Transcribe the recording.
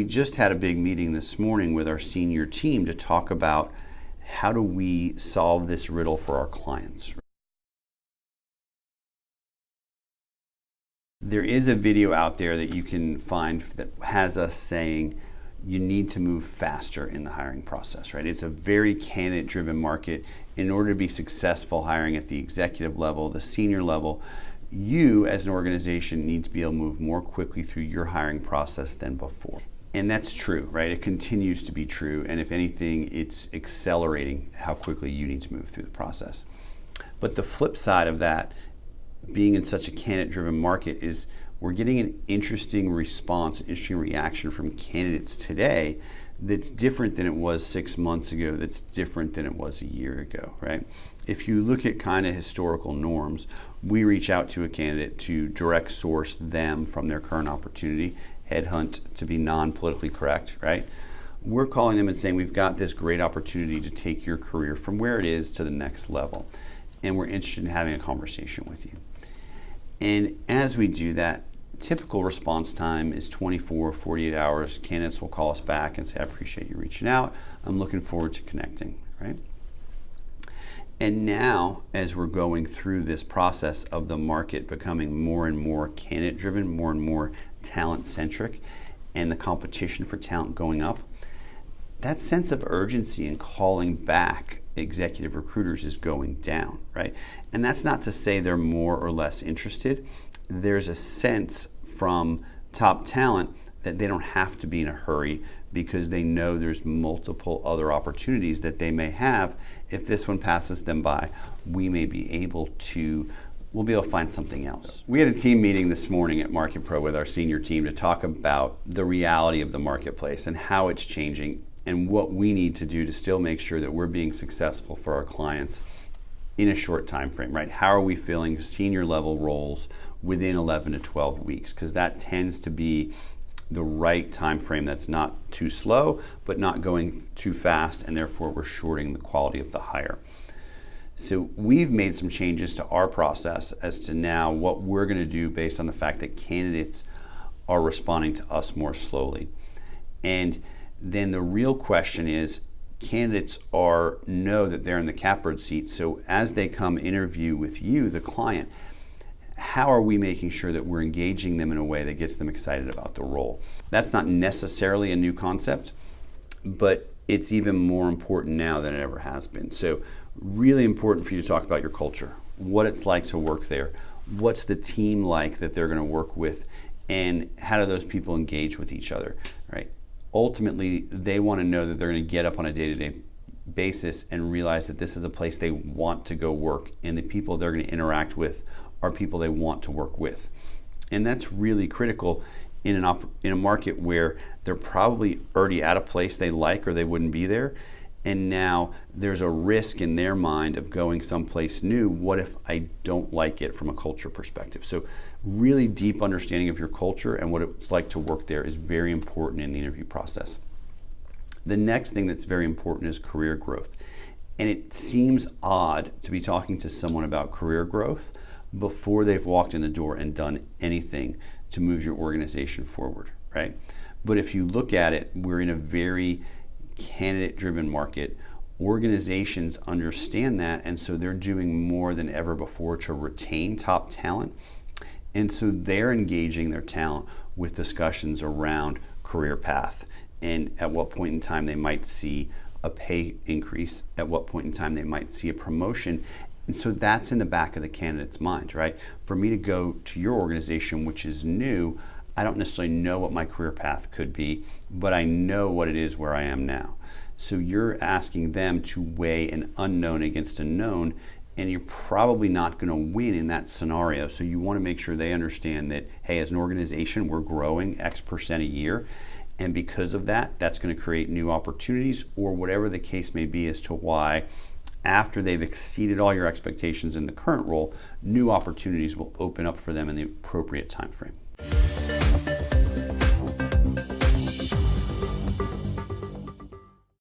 just had a big meeting this morning with our senior team to talk about how do we solve this riddle for our clients. There is a video out there that you can find that has us saying you need to move faster in the hiring process, right? It's a very candidate-driven market. In order to be successful hiring at the executive level, the senior level, you as an organization need to be able to move more quickly through your hiring process than before. And that's true, right? It continues to be true. And if anything, it's accelerating how quickly you need to move through the process. But the flip side of that, being in such a candidate-driven market, is we're getting an interesting response, an interesting reaction from candidates today that's different than it was 6 months ago, that's different than it was a year ago, right? If you look at kind of historical norms, we reach out to a candidate to direct source them from their current opportunity, headhunt to be non-politically correct, right? We're calling them and saying, we've got this great opportunity to take your career from where it is to the next level. And we're interested in having a conversation with you. And as we do that, typical response time is 24, 48 hours. Candidates will call us back and say, I appreciate you reaching out. I'm looking forward to connecting, right? And now, as we're going through this process of the market becoming more and more candidate-driven, more and more talent-centric, and the competition for talent going up, that sense of urgency in calling back executive recruiters is going down, right? And that's not to say they're more or less interested. There's a sense from top talent that they don't have to be in a hurry because they know there's multiple other opportunities that they may have. If this one passes them by, we'll be able to find something else. We had a team meeting this morning at MarketPro with our senior team to talk about the reality of the marketplace and how it's changing and what we need to do to still make sure that we're being successful for our clients in a short time frame, right? How are we filling senior level roles within 11 to 12 weeks? Because that tends to be the right time frame that's not too slow, but not going too fast, and therefore we're shorting the quality of the hire. So we've made some changes to our process as to now what we're going to do based on the fact that candidates are responding to us more slowly. And then the real question is, candidates know that they're in the catbird seat, so as they come interview with you, the client, how are we making sure that we're engaging them in a way that gets them excited about the role? That's not necessarily a new concept, but it's even more important now than it ever has been. So really important for you to talk about your culture, what it's like to work there, what's the team like that they're going to work with, and how do those people engage with each other, right? Ultimately, they want to know that they're going to get up on a day-to-day basis and realize that this is a place they want to go work, and the people they're going to interact with are people they want to work with. And that's really critical in a market where they're probably already at a place they like or they wouldn't be there. And now there's a risk in their mind of going someplace new. What if I don't like it from a culture perspective? So really deep understanding of your culture and what it's like to work there is very important in the interview process. The next thing that's very important is career growth. And it seems odd to be talking to someone about career growth before they've walked in the door and done anything to move your organization forward, right? But if you look at it, we're in a very candidate-driven market. Organizations understand that, and so they're doing more than ever before to retain top talent. And so they're engaging their talent with discussions around career path and at what point in time they might see a pay increase, at what point in time they might see a promotion. And so that's in the back of the candidate's mind, right? For me to go to your organization, which is new, I don't necessarily know what my career path could be, but I know what it is where I am now. So you're asking them to weigh an unknown against a known, and you're probably not going to win in that scenario. So you want to make sure they understand that, hey, as an organization, we're growing X% a year. And because of that, that's going to create new opportunities, or whatever the case may be as to why, after they've exceeded all your expectations in the current role, new opportunities will open up for them in the appropriate time frame.